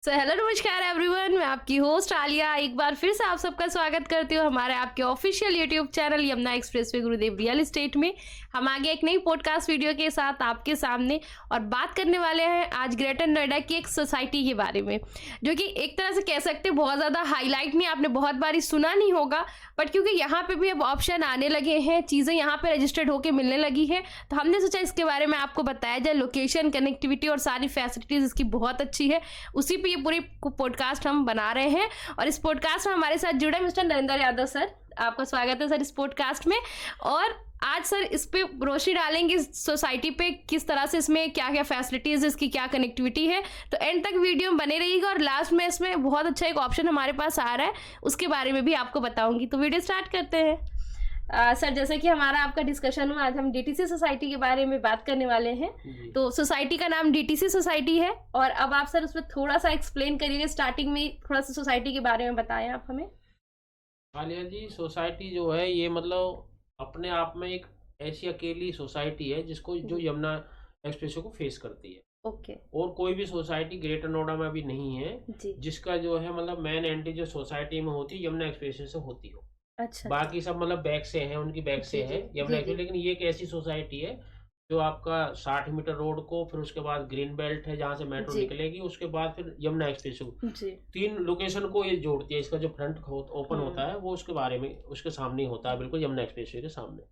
Hello नमस्कार everyone, मैं आपकी होस्ट आलिया एक बार फिर से आप सबका स्वागत करती हूँ हमारे आपके official YouTube channel Yamuna expressway गुरुदेव रियल एस्टेट में। हम आगे एक नई पॉडकास्ट वीडियो के साथ आपके सामने और बात करने वाले हैं आज ग्रेटर नोएडा की एक सोसाइटी के बारे में, जो कि एक तरह से कह सकते हैं बहुत ज़्यादा हाईलाइट नहीं, आपने बहुत बार सुना नहीं होगा, बट क्योंकि यहाँ पे भी अब ऑप्शन आने लगे हैं, चीज़ें यहाँ पे रजिस्टर्ड होकर मिलने लगी है, तो हमने सोचा इसके बारे में आपको बताया जाए। लोकेशन, कनेक्टिविटी और सारी फैसिलिटीज़ इसकी बहुत अच्छी है, उसी पे ये पूरी पॉडकास्ट हम बना रहे हैं। और इस पॉडकास्ट में हमारे साथ जुड़े मिस्टर नरेंद्र यादव सर, आपका स्वागत है सर इस पॉडकास्ट में। और आज सर इस पे रोशनी डालेंगे इस सोसाइटी पे, किस तरह से इसमें क्या क्या फैसिलिटीज, इसकी क्या कनेक्टिविटी है, तो एंड तक वीडियो में बने रहिएगा। और लास्ट में इसमें बहुत अच्छा एक ऑप्शन हमारे पास आ रहा है, उसके बारे में भी आपको बताऊंगी। तो वीडियो स्टार्ट करते हैं। सर जैसे कि हमारा आपका डिस्कशन हुआ, आज हम डीटीसी सोसाइटी के बारे में बात करने वाले हैं। तो सोसाइटी का नाम डीटीसी सोसाइटी है, और अब आप सर उसमें थोड़ा सा एक्सप्लेन करिए, स्टार्टिंग में थोड़ा सा सोसाइटी के बारे में बताएं आप हमें। आलिया जी, सोसाइटी जो है ये मतलब अपने आप में एक ऐसी अकेली सोसाइटी है जिसको जो यमुना एक्सप्रेसवे को फेस करती है। ओके। और कोई भी सोसाइटी ग्रेटर नोएडा में अभी नहीं है जी। जिसका जो है मतलब मेन एंट्री जो सोसाइटी में होती है यमुना एक्सप्रेसवे से होती हो। अच्छा। बाकी सब मतलब बैक से है, उनकी बैक से है यमुना एक्सप्रेस। लेकिन ये एक ऐसी सोसाइटी है जो आपका 60 मीटर रोड को, फिर उसके बाद ग्रीन बेल्ट है जहाँ से मेट्रो निकलेगी, उसके बाद फिर यमुना एक्सप्रेस, 3 लोकेशन को ये जोड़ती है। इसका जो फ्रंट ओपन होता है वो उसके बारे में उसके सामने ही होता है, बिल्कुल यमुना एक्सप्रेसवे के सामने।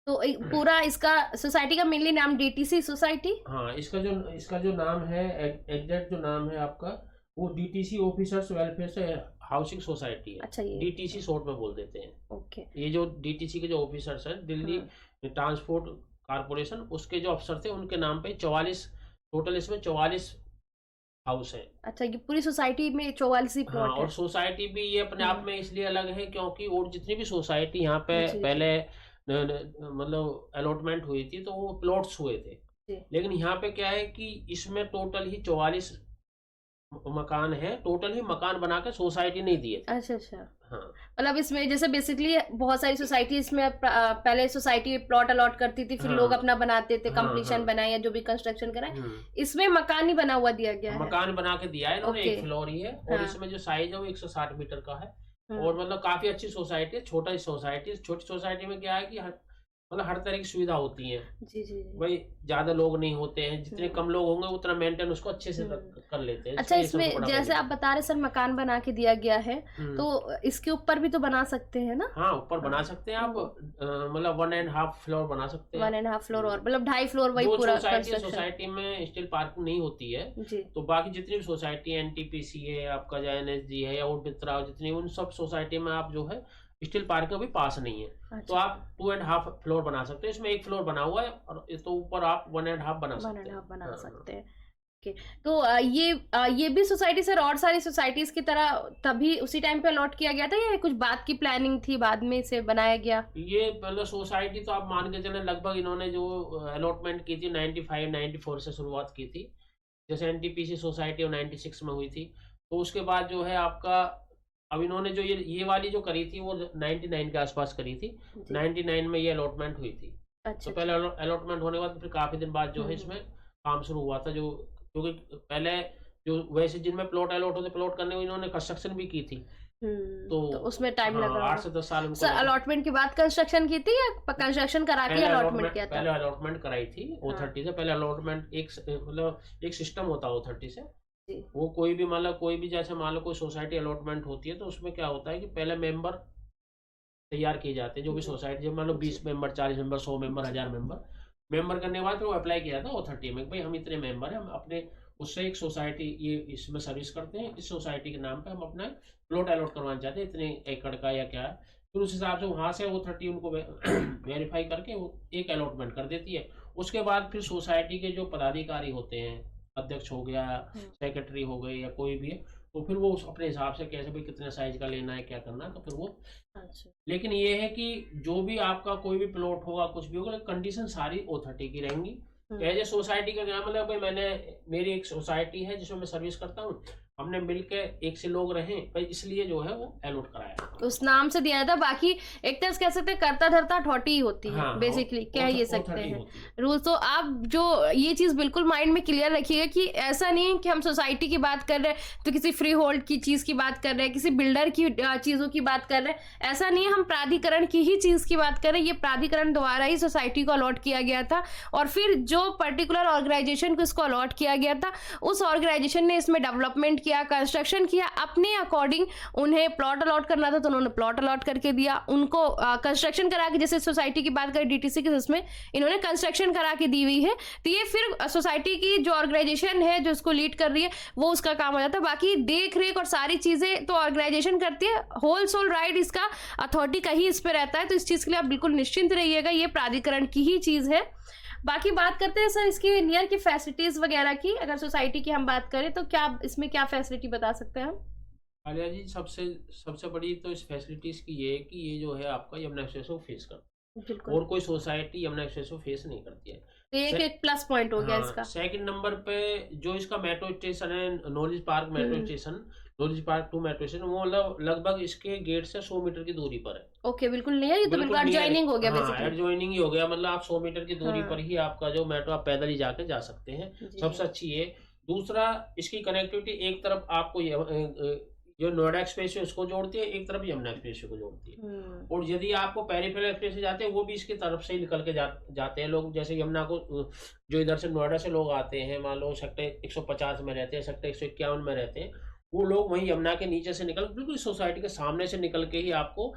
तो पूरा इसका सोसाइटी का मेनली नाम डीटीसी सोसाइटी। हाँ, इसका जो नाम है, एग्जैक्ट जो नाम है आपका, वो डीटीसी ऑफिसर्स वेलफेयर से हाउसिंग सोसाइटी है। अच्छा, ये डीटीसी शॉर्ट में बोल देते हैं। ओके। ये जो डीटीसी के जो ऑफिसर्स हैं, दिल्ली ट्रांसपोर्ट कारपोरेशन, उसके जो अफसर थे उनके नाम पे 44 टोटल, इसमें 44 हाउस है। अच्छा, ये पूरी सोसाइटी में 44 ही हाँ, प्लॉट है। और सोसाइटी भी ये अपने आप में इसलिए अलग है क्योंकि और जितनी भी सोसाइटी यहाँ पे पहले मतलब अलॉटमेंट हुई थी तो वो प्लॉट्स हुए थे। लेकिन यहाँ पे क्या है कि इसमें टोटल ही 44 मकान है, टोटल ही मकान बना के सोसाइटी नहीं दिए थे। अच्छा अच्छा। हाँ, मतलब इसमें जैसे बेसिकली बहुत सारी सोसाइटी इसमें पहले सोसाइटी प्लॉट अलॉट करती थी, फिर लोग अपना बनाते थे, कंप्लीशन बनाए या जो भी कंस्ट्रक्शन कराए। इसमें मकान ही बना हुआ दिया गया है, मकान बना के दिया है इन्होंने, एक फ्लोर ही है। और इसमें जो साइज है वो 160 मीटर का है। और मतलब काफी अच्छी सोसाइटी है, छोटा सोसाइटी। छोटी सोसाइटी में क्या है कि मतलब हर तरह की सुविधा होती है। जी जी। भाई ज्यादा लोग नहीं होते हैं, जितने कम लोग होंगे उतना मेंटेन उसको अच्छे से कर लेते हैं। अच्छा, इसमें जैसे आप बता रहे सर मकान बना के दिया गया है, तो इसके ऊपर भी तो बना सकते हैं ना? हाँ, ऊपर बना सकते हैं आप, मतलब 1.5 फ्लोर बना सकते हैं। 1.5 फ्लोर और मतलब 2.5 फ्लोर वही पूरा सोसाइटी में स्टिल पार्किंग नहीं होती है जी। तो बाकी जितनी भी सोसाइटी, एनटीपीसी है आपका, जो एनएसजी है या और मित्रा, जितनी उन सब सोसाइटी में आप जो है स्टिल पार्क अभी पास नहीं है। अच्छा। तो आप 2.5 फ्लोर बना सकते हैं, इसमें 1 फ्लोर बना हुआ है, और तो ऊपर आप 1.5 बना सकते हैं। ओके। तो ये भी सोसाइटी सर और सारी सोसाइटीज की तरह तभी उसी टाइम पे अलॉट किया गया था, या कुछ बात की प्लानिंग थी, बाद में इसे बनाया गया? ये पहले सोसाइटी तो आप मान के चले लगभग इन्होंने जो अलॉटमेंट की थी 95-94 से शुरुआत की थी। जैसे एनटीपीसी सोसाइटी 96 में हुई थी, तो उसके बाद जो है आपका अब इन्होंने जो ये वाली जो करी थी वो 99 के आसपास करी थी। 99 में ये अलॉटमेंट हुई थी। अच्छा, तो पहले अलॉटमेंट होने के बाद फिर काफी दिन बाद जो है इसमें काम शुरू हुआ था, जो क्योंकि पहले जो वैसे जिनमें प्लॉट अलॉट होते, प्लॉट करने में इन्होंने कंस्ट्रक्शन भी की थी। तो उसमें टाइम लगा 8 से 10 साल। सर अलॉटमेंट के बाद कंस्ट्रक्शन की थी या कंस्ट्रक्शन करा के अलॉटमेंट किया था? पहले अलॉटमेंट कराई थी O30 से। पहले अलॉटमेंट मतलब एक सिस्टम होता है O30 से। वो कोई भी जैसे मान लो कोई सोसाइटी अलॉटमेंट होती है तो उसमें क्या होता है कि पहले मेंबर तैयार किए जाते हैं, जो भी सोसाइटी, जब मान लो 20 मेंबर, 40 मेंबर, 100 मेंबर, 1000 मेंबर करने के बाद वो अप्लाई किया था O30 में, भाई हम इतने मेंबर हैं, हम अपने उससे एक सोसाइटी ये इसमें सर्विस करते हैं, इस सोसाइटी के नाम पे हम अपना प्लॉट अलॉट करवाना चाहते हैं, इतने एकड़ का या क्या है। फिर उस हिसाब से वहाँ से O30 उनको वेरीफाई करके वो एक अलॉटमेंट कर देती है। उसके बाद फिर सोसाइटी के जो पदाधिकारी होते हैं, अध्यक्ष हो गया, सेक्रेटरी हो गए या कोई भी है, तो फिर वो अपने हिसाब से कैसे भाई कितने साइज का लेना है, क्या करना है, तो फिर वो। अच्छा। लेकिन ये है कि जो भी आपका कोई भी प्लॉट होगा, कुछ भी होगा, कंडीशन सारी O30 की रहेंगी। एज ए सोसाइटी का क्या मतलब भाई, मैंने मेरी एक सोसाइटी है जिसमें मैं सर्विस करता हूँ, हमने मिलके एक से लोग रहे भाई, इसलिए जो है वो अलॉट कराया, उस नाम से दिया था। बाकी एक तरह से कह सकते हैं करता धरता अथॉरिटी ही होती है। हाँ, बेसिकली कह ये सकते authority हैं होती है। रूल। तो आप जो ये चीज बिल्कुल माइंड में क्लियर रखिएगा कि ऐसा नहीं है कि हम सोसाइटी की बात कर रहे हैं तो किसी फ्री होल्ड की चीज की बात कर रहे हैं, किसी बिल्डर की चीजों की बात कर रहे हैं। ऐसा नहीं है, हम प्राधिकरण की ही चीज की बात कर रहे हैं। ये प्राधिकरण द्वारा ही सोसाइटी को अलॉट किया गया था, और फिर जो पर्टिकुलर ऑर्गेनाइजेशन को इसको अलॉट किया गया था, उस ऑर्गेनाइजेशन ने इसमें डेवलपमेंट किया, कंस्ट्रक्शन किया, अपने अकॉर्डिंग उन्हें प्लॉट अलॉट करना था तो उन्होंने प्लॉट अलॉट करके दिया, उनको कंस्ट्रक्शन करा के, जैसे सोसाइटी की बात करें डीटीसी के, जिसमें इन्होंने कंस्ट्रक्शन करा के दी हुई है। तो ये फिर सोसाइटी की जो ऑर्गेनाइजेशन है जो इसको लीड कर रही है वो उसका काम हो जाता है। बाकी देख रेख और सारी चीजें तो ऑर्गेनाइजेशन करती है, होल सोल राइट इसका अथॉरिटी का ही इस पे रहता है। तो इस चीज के लिए आप बिल्कुल निश्चिंत रहिएगा, ये प्राधिकरण की ही चीज है। बाकी बात करते हैं सर इसकी नियर की फैसिलिटीज वगैरह की। अगर सोसाइटी की हम बात करें तो क्या इसमें क्या फैसिलिटी बता सकते हैं हम? आलिया जी, सबसे बड़ी तो इस फैसिलिटीज की ये है कि ये जो है आपका यमुना एक्सप्रेस को फेस करता है, और कोई सोसाइटी यमुना एक्सप्रेस को फेस नहीं करती है। तो एक प्लस पॉइंट हो गया इसका। सेकंड नंबर पे जो इसका मेट्रो स्टेशन है, knowledge park metro station, knowledge park 2 metro station, वो लगभग इसके गेट से 100 मीटर की दूरी पर है। ओके, बिल्कुल नहीं है, ये तो बिल्कुल एडजॉइनिंग हो गया बेसिकली। एडजॉइनिंग ही हो गया, मतलब आप 100 मीटर की दूरी पर ही आपका जो मेट्रो, आप पैदल ही जाके जा सकते हैं। सबसे अच्छी है। दूसरा, इसकी कनेक्टिविटी एक तरफ आपको जो नोएडा एक्सप्रेस है उसको जोड़ती है, एक तरफ यमुना एक्सप्रेस को जोड़ती है। और यदि आपको पेरिफेरल एक्सप्रेस से जाते हैं, वो भी इसकी तरफ से ही निकल के जाते हैं लोग। जैसे यमुना को जो इधर से नोएडा से लोग आते हैं, मान लो सेक्टर 150 में रहते हैं, सेक्टर 151 में रहते हैं, वो लोग वहीं यमुना के नीचे से निकल, बिल्कुल सोसाइटी के सामने से निकल के ही आपको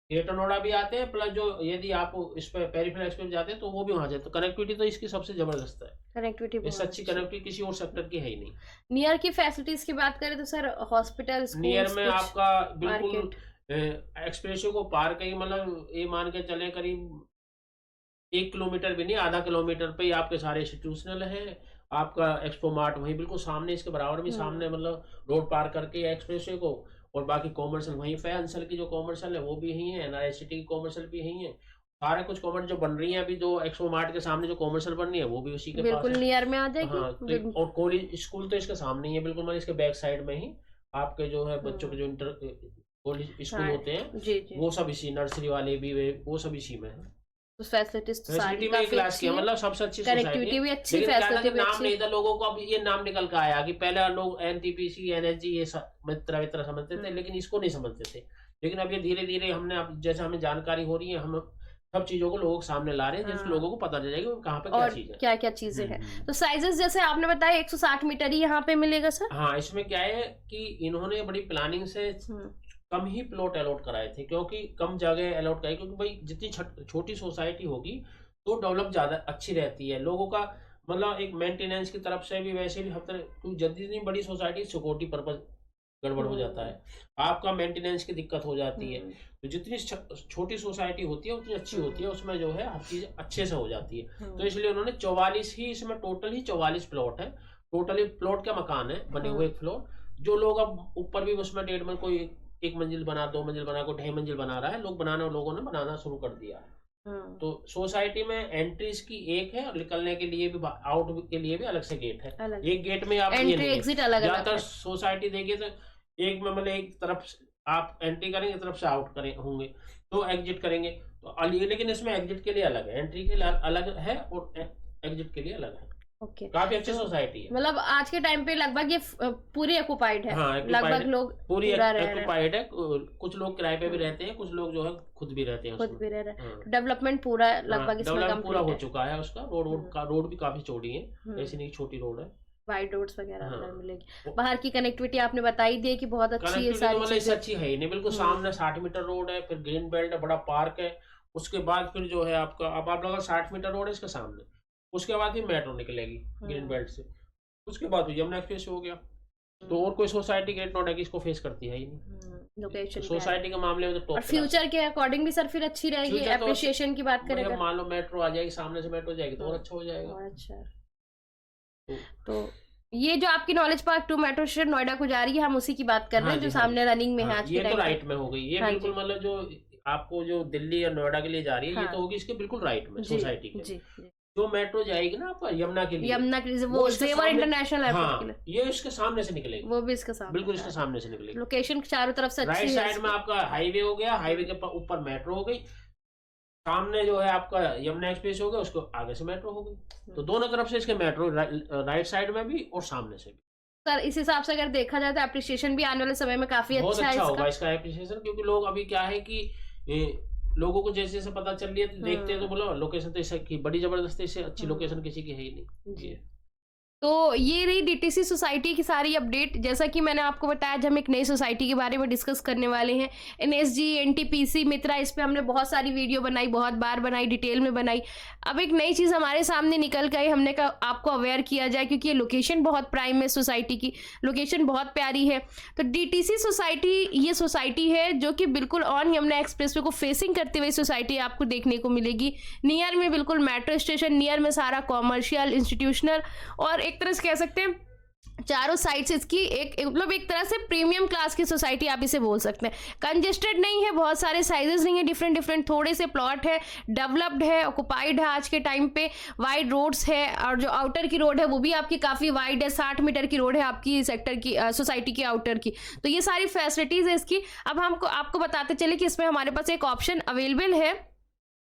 ग्रेटर नोएडा भी आते हैं। प्लस जो यदि आप इस पे पेरिफेरल एक्सप्रेस जाते हैं तो वो भी वहां जाते हैं। तो कनेक्टिविटी तो इसकी सबसे जबरदस्त है। कनेक्टिविटी इससे अच्छी कनेक्टिविटी किसी और सेक्टर की है ही नहीं। नियर की फैसिलिटीज की बात करें तो सर हॉस्पिटल, नियर में आपका बिल्कुल एक्सप्रेस को पार कहीं, मतलब ये मान के चले करीब 1 किलोमीटर भी नहीं, आधा किलोमीटर पे ही आपके सारे इंस्टीट्यूशनल है। आपका एक्सपो मार्ट वहीं बिल्कुल सामने, इसके बराबर भी सामने, मतलब रोड पार करके एक्सप्रेस को। और बाकी कॉमर्शियल वहीं पे, अंसल की जो कॉमर्शियल है वो भी यहीं है, एनआरआई सिटी की कॉमर्शियल भी यहीं है। सारे कुछ कॉमर्स जो बन रही है अभी, जो एक्सपो मार्ट के सामने जो कॉमर्शियल बन रही है वो भी उसी के पास बिल्कुल नियर में आ जाएगी। हाँ, तो और कॉलेज स्कूल तो इसके सामने ही है बिल्कुल, मतलब इसके बैक साइड में ही आपके जो है बच्चों के जो इंटर कॉलेज स्कूल होते हैं, वो सब इसी, नर्सरी वाले भी वो सब इसी में है। तो फैसिलिटीज तो सारी में क्लास किया, मतलब सबसे अच्छी कनेक्टिविटी भी अच्छी, फैसिलिटी भी नाम नहीं था लोगों को, अब ये नाम निकल के आया कि पहले लोग एनटीपीसी, एनएसजी ये मित्र समझते थे, लेकिन इसको नहीं समझते थे। लेकिन अब ये धीरे धीरे हमने, अब जैसे हमें जानकारी हो रही है, हम सब चीजों को लोगों के सामने ला रहे हैं, जिससे लोगों को पता चल जाएगा कहाँ पे क्या चीज है, क्या क्या चीजें हैं। तो साइजेस जैसे आपने बताया 160 मीटर ही यहाँ पे मिलेगा सर। हाँ, इसमें क्या है कि इन्होंने बड़ी प्लानिंग से कम ही प्लॉट अलॉट कराए थे, क्योंकि कम जगह अलॉट कराई, क्योंकि भाई जितनी छोटी सोसाइटी होगी तो डेवलप ज्यादा अच्छी रहती है लोगों का, मतलब एक मेंटेनेंस की तरफ से भी, वैसे भी हर तरह। जितनी बड़ी सोसाइटी सिक्योरिटी पर्पज गड़बड़ हो जाता है, आपका मेंटेनेंस की दिक्कत हो जाती है। तो जितनी छोटी सोसाइटी होती है उतनी अच्छी होती है, उसमें जो है हर चीज अच्छे से हो जाती है। तो इसलिए उन्होंने 44 ही, इसमें टोटल ही 44 प्लॉट है, टोटली प्लॉट का मकान है बने हुए, एक फ्लोर। जो लोग अब ऊपर भी उसमें 1.5 में कोई 1 मंजिल बना, 2 मंजिल बना, कोई 2.5 मंजिल बना रहा है, लोगों ने बनाना शुरू कर दिया है। तो सोसाइटी में एंट्रीज की एक है, और निकलने के लिए भी, आउट के लिए भी अलग से गेट है। एक गेट में आप एंट्री एग्जिट अलग अलग। ज्यादातर सोसाइटी देखिए तो एक में, मतलब एक तरफ आप एंट्री करेंगे, तरफ से आउट होंगे, तो एग्जिट करेंगे तो, लेकिन इसमें एग्जिट के लिए अलग है, एंट्री के लिए अलग है, और एग्जिट के लिए अलग है। ओके, काफी अच्छी सोसाइटी है। मतलब आज के टाइम पे लगभग ये पूरी ऑक्युपाइड है। हाँ, लगभग लोग पूरी ऑक्युपाइड है। कुछ लोग किराए पे भी रहते हैं, कुछ लोग जो है खुद भी रहते हैं, खुद भी रह रहे हैं। डेवलपमेंट पूरा लगभग इसमें कंप्लीट पूरा हो चुका है उसका। रोड भी काफी चौड़ी है, ऐसी नहीं छोटी रोड है, वाइड रोड्स वगैरह अंदर मिलेगी। बाहर की कनेक्टिविटी आपने बताई दी कि बहुत अच्छी है, सारी चीजें अच्छी है ही नहीं, बिल्कुल सामने 60 मीटर रोड है, फिर ग्रीन बेल्ट है, बड़ा पार्क है। उसके बाद फिर जो है आपका, अब आप लोग 60 मीटर रोड है इसके सामने, उसके बाद ही मेट्रो निकलेगी ग्रीन बेल्ट से, उसके बाद यमुना एक्सप्रेस हो गया। तो और कोई सोसाइटी ग्रेट नोएडा की इसको फेस करती है ही नहीं। लोकेशन सोसाइटी के मामले में तो टॉप। और फ्यूचर के अकॉर्डिंग भी सर फिर अच्छी रहेगी, एप्रिसिएशन की बात करें, मान लो मेट्रो आ जाएगी, सामने से मेट्रो जाएगी तो और अच्छा हो जाएगा। अच्छा, तो ये जो आपकी knowledge park 2 metro station Noida को जा रही है, हम उसी की बात कर रहे हैं, जो सामने रनिंग में है आज के टाइम। ये तो राइट में हो गई, ये बिल्कुल, मतलब जो आपको जो दिल्ली या नोएडा के लिए जा रही है, ये तो होगी इसके बिल्कुल राइट में सोसाइटी के। जो मेट्रो जाएगी ना आपका यमुना के लिए, यमुना के लिए वो जेवर इंटरनेशनल एयरपोर्ट के लिए, ये इसके सामने से निकलेगी, वो भी इसके सामने, बिल्कुल इसके सामने से निकलेगी। लोकेशन चारों तरफ से राइट साइड में आपका हाईवे हो गया, हाईवे के ऊपर मेट्रो हो गई, सामने जो है आपका यमुना एक्सप्रेस हो गया, उसको आगे से मेट्रो हो गई। तो दोनों तरफ से इसके मेट्रो, राइट साइड में भी और सामने से भी। सर इस हिसाब से अगर देखा जाए तो एप्रिसिएशन भी आने वाले समय में काफी बहुत अच्छा होगा इसका एप्रिसिएशन, क्योंकि लोग अभी क्या है कि लोगों को जैसे जैसे पता चल रही है तो देखते हैं तो बोलो लोकेशन तो इसकी बड़ी जबरदस्त है, इससे अच्छी लोकेशन किसी की है ही नहीं जी। तो ये रही डीटीसी सोसाइटी की सारी अपडेट। जैसा कि मैंने आपको बताया, आज हम एक नई सोसाइटी के बारे में डिस्कस करने वाले हैं, एनएसजी, एनटीपीसी, मित्रा। इस पे हमने बहुत सारी वीडियो बनाई, बहुत बार बनाई, डिटेल में बनाई। अब एक नई चीज़ हमारे सामने निकल के आई, हमने कहा आपको अवेयर किया जाए, क्योंकि ये लोकेशन बहुत प्राइम है, सोसाइटी की लोकेशन बहुत प्यारी है। तो डीटीसी सोसाइटी ये सोसाइटी है जो कि बिल्कुल ऑन यमुना एक्सप्रेसवे को फेसिंग करते हुए सोसाइटी आपको देखने को मिलेगी। नियर में बिल्कुल मेट्रो स्टेशन, नियर में सारा कॉमर्शियल, इंस्टीट्यूशनल, और एक तरह से कह सकते हैं चारों साइड से इसकी एक मतलब एक तरह से प्रीमियम क्लास की सोसाइटी आप इसे बोल सकते हैं। कंजेस्टेड नहीं है, बहुत सारे साइजेस नहीं है, डिफरेंट थोड़े से प्लॉट है, डेवलप्ड है, ऑक्युपाइड है आज के टाइम पे, वाइड रोड्स है, और जो आउटर की रोड है वो भी आपकी काफ़ी वाइड है, 60 मीटर की रोड है आपकी सेक्टर की, सोसाइटी की आउटर की। तो ये सारी फैसिलिटीज़ है इसकी। अब हमको आपको बताते चले कि इसमें हमारे पास एक ऑप्शन अवेलेबल है,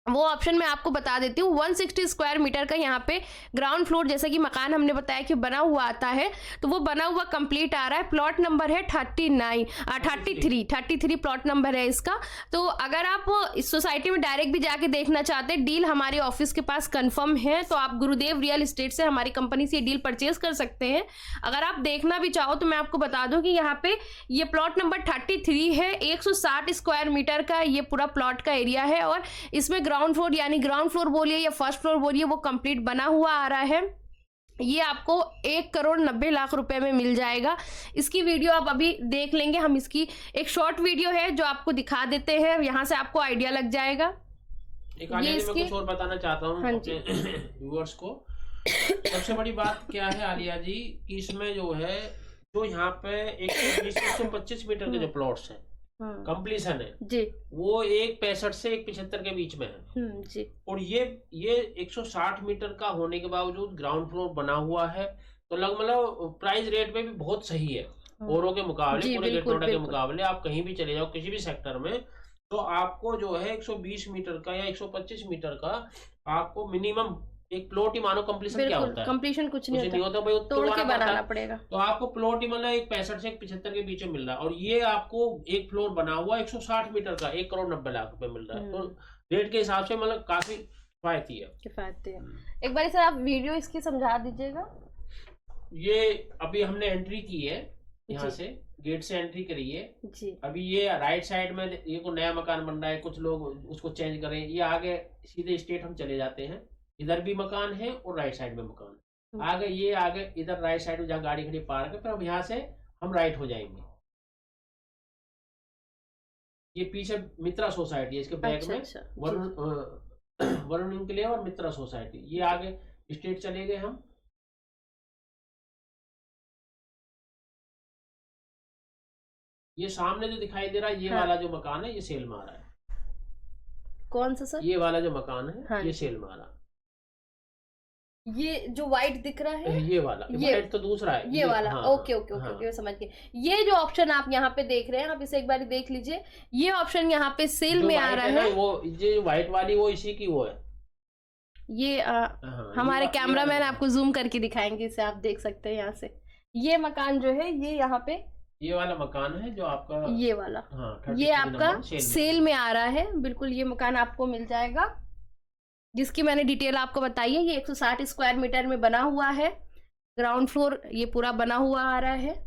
वो ऑप्शन मैं आपको बता देती हूँ। 160 स्क्वायर मीटर का यहाँ पे ग्राउंड फ्लोर, जैसा कि मकान हमने बताया कि बना हुआ आता है, तो वो बना हुआ कंप्लीट आ रहा है। प्लॉट नंबर है 33 प्लॉट नंबर है इसका। तो अगर आप इस सोसाइटी में डायरेक्ट भी जाके देखना चाहते हैं, डील हमारे ऑफिस के पास कंफर्म है, तो आप गुरुदेव रियल एस्टेट से हमारी कंपनी से डील परचेज कर सकते हैं। अगर आप देखना भी चाहो तो मैं आपको बता दूं कि यहाँ पे ये प्लॉट नंबर 33 है, 160 स्क्वायर मीटर का ये पूरा प्लॉट का एरिया है, और इसमें ग्राउंड फ्लोर, यानी ग्राउंड फ्लोर बोलिए या फर्स्ट फ्लोर बोलिए, वो कंप्लीट बना हुआ आ रहा है। ये आपको 1,90,00,000 रुपए में मिल जाएगा। इसकी वीडियो आप अभी देख लेंगे, हम इसकी एक शॉर्ट वीडियो है जो आपको दिखा देते हैं, यहाँ से आपको आइडिया लग जाएगा। ये इसकी मैं कुछ और बताना चाहता हूँ अपने व्यूअर्स को। सबसे बड़ी बात क्या है आलिया जी कि इसमें जो है, जो यहाँ पे 120-125 मीटर के जो प्लॉट्स हैं कंप्लीशन है जी, वो 165 से 175 के बीच में है जी। और ये 160 मीटर का होने के बावजूद ग्राउंड फ्लोर बना हुआ है, तो मतलब प्राइस रेट में भी बहुत सही है औरों के मुकाबले, पूरे गेटोड़ा के मुकाबले। आप कहीं भी चले जाओ किसी भी सेक्टर में, तो आपको जो है 120 मीटर का या 125 मीटर का आपको मिनिमम एक प्लॉट ही मानो कंप्लीशन क्या होता है, कंप्लीशन कुछ नहीं होता भाई, तोड़ के बनाना पड़ेगा। तो आपको प्लॉट ही मतलब 165 से 175 के बीच में मिल रहा है, और ये आपको एक फ्लोर बना हुआ 160 मीटर का 1,90,00,000 रुपए मिल रहा है। तो रेट के हिसाब से मतलब काफी किफायती है। एक बार सर आप वीडियो इसकी समझा दीजिएगा। ये अभी हमने एंट्री की है, यहाँ से गेट से एंट्री करी है जी। अभी ये राइट साइड में ये कोई नया मकान बन रहा है, कुछ लोग उसको चेंज करें, ये आगे सीधे स्ट्रेट हम चले जाते हैं, इधर भी मकान है और राइट साइड में मकान आगे, ये आगे इधर राइट साइड में जहाँ गाड़ी खड़ी पार्क है, फिर अब यहाँ से हम राइट हो जाएंगे। ये पीछे मित्रा सोसाइटी है, इसके बैक में वरुण इंक्लेव और मित्रा सोसाइटी, ये आगे स्ट्रेट चले गए हम। ये सामने जो दिखाई दे रहा है, ये वाला जो मकान है, ये सेल में आ रहा है। कौन सा सर? ये वाला जो मकान है ये सेल में आ रहा है। ये जो व्हाइट दिख रहा है ये वाला, ये व्हाइट तो दूसरा है, ये वाला। ओके ओके ओके ओके, समझ गए। ये जो ऑप्शन आप यहाँ पे देख रहे हैं, आप इसे एक बार देख लीजिए, ये ऑप्शन यहाँ पे सेल में आ रहा है। वो ये व्हाइट वाली वो इसी की वो है। ये हमारे कैमरामैन आपको जूम करके दिखाएंगे, इसे आप देख सकते हैं यहाँ से। ये मकान जो है ये यहाँ पे ये वाला मकान है जो आपका, ये वाला ये आपका सेल में आ रहा है। बिल्कुल ये मकान आपको मिल जाएगा, जिसकी मैंने डिटेल आपको बताई है। ये 160 स्क्वायर मीटर में बना हुआ है, ग्राउंड फ्लोर ये पूरा बना हुआ आ रहा है।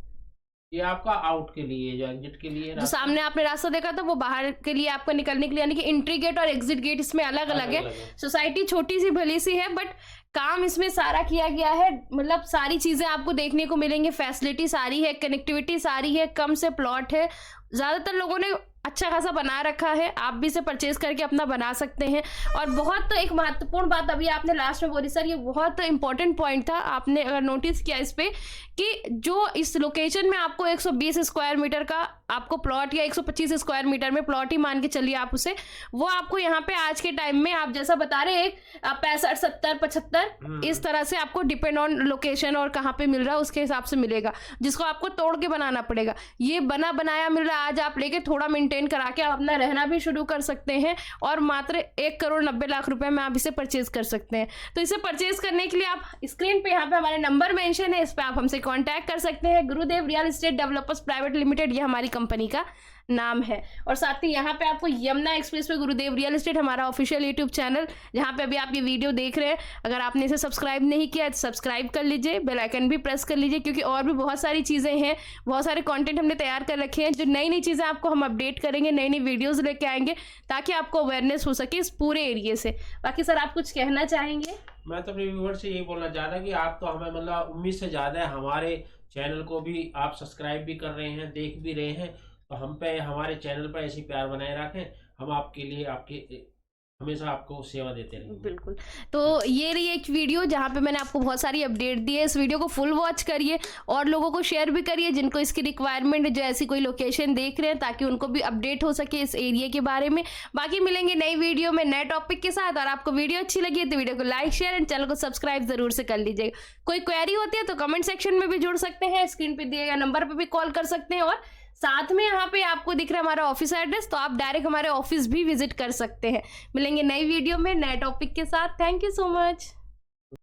ये आपका आउट के लिए, जो एग्जिट के लिए, जो सामने आपने रास्ता देखा था वो बाहर के लिए आपका निकलने के लिए, यानी कि एंट्री गेट और एग्जिट गेट इसमें अलग अलग है। सोसाइटी छोटी सी भली सी है, बट काम इसमें सारा किया गया है, मतलब सारी चीजें आपको देखने को मिलेंगी, फैसिलिटी सारी है, कनेक्टिविटी सारी है, कम से प्लॉट है, ज्यादातर लोगों ने अच्छा खासा बना रखा है। आप भी इसे परचेज करके अपना बना सकते हैं। और बहुत एक महत्वपूर्ण बात अभी आपने लास्ट में बोली सर, ये बहुत इंपॉर्टेंट पॉइंट था, आपने अगर नोटिस किया इस पे कि जो इस लोकेशन में आपको 120 स्क्वायर मीटर का आपको प्लॉट या 125 स्क्वायर मीटर में प्लॉट ही मान के चलिए आप उसे, वो आपको यहाँ पे आज के टाइम में आप जैसा बता रहे हैं 65, 70, 75 इस तरह से आपको डिपेंड ऑन लोकेशन और कहाँ पे मिल रहा है उसके हिसाब से मिलेगा, जिसको आपको तोड़ के बनाना पड़ेगा। ये बना बनाया मिल रहा है, आज आप लेके थोड़ा मेंटेन करा के आप अपना रहना भी शुरू कर सकते हैं और मात्र 1,90,00,000 रुपए में आप इसे परचेज कर सकते हैं। तो इसे परचेज करने के लिए आप स्क्रीन पे यहाँ पे हमारे नंबर मेंशन है, इस पे आप हमसे कांटेक्ट कर सकते हैं। गुरुदेव real estate developers private limited ये हमारी कंपनी का नाम है। और साथ ही यहाँ पे आपको यमुना एक्सप्रेस पे गुरुदेव रियल एस्टेट हमारा ऑफिशियल यूट्यूब चैनल, जहाँ पे अभी आप ये वीडियो देख रहे हैं, अगर आपने इसे सब्सक्राइब नहीं किया है तो सब्सक्राइब कर लीजिए, बेल आइकन भी प्रेस कर लीजिए, क्योंकि और भी बहुत सारी चीज़ें हैं, बहुत सारे कंटेंट हमने तैयार कर रखे हैं, जो नई नई चीज़ें आपको हम अपडेट करेंगे, नई नई वीडियोज़ लेके आएंगे ताकि आपको अवेयरनेस हो सके इस पूरे एरिए से। बाकी सर आप कुछ कहना चाहेंगे? मैं तो अपने व्यूअर से यही बोलना चाह रहा कि आप तो हमें मतलब उम्मीद से ज़्यादा है, हमारे चैनल को भी आप सब्सक्राइब भी कर रहे हैं, देख भी रहे हैं, तो हम पे हमारे चैनल पर ऐसी प्यार बनाए रखें, हम आपके लिए आपके हमेशा आपको सेवा देते रहेंगे। बिल्कुल। तो ये रही एक वीडियो जहाँ पे मैंने आपको बहुत सारी अपडेट दी है। इस वीडियो को फुल वॉच करिए और लोगों को शेयर भी करिए जिनको इसकी रिक्वायरमेंट है, जो ऐसी कोई लोकेशन देख रहे हैं, ताकि उनको भी अपडेट हो सके इस एरिया के बारे में। बाकी मिलेंगे नई वीडियो में नए टॉपिक के साथ, और आपको वीडियो अच्छी लगी है तो वीडियो को लाइक शेयर एंड चैनल को सब्सक्राइब जरूर से कर लीजिएगा। कोई क्वेरी होती है तो कमेंट सेक्शन में भी जुड़ सकते हैं, स्क्रीन पे दिए गए नंबर पर भी कॉल कर सकते हैं, और साथ में यहाँ पे आपको दिख रहा है हमारा ऑफिस एड्रेस, तो आप डायरेक्ट हमारे ऑफिस भी विजिट कर सकते हैं। मिलेंगे नई वीडियो में नए टॉपिक के साथ। Thank you so much.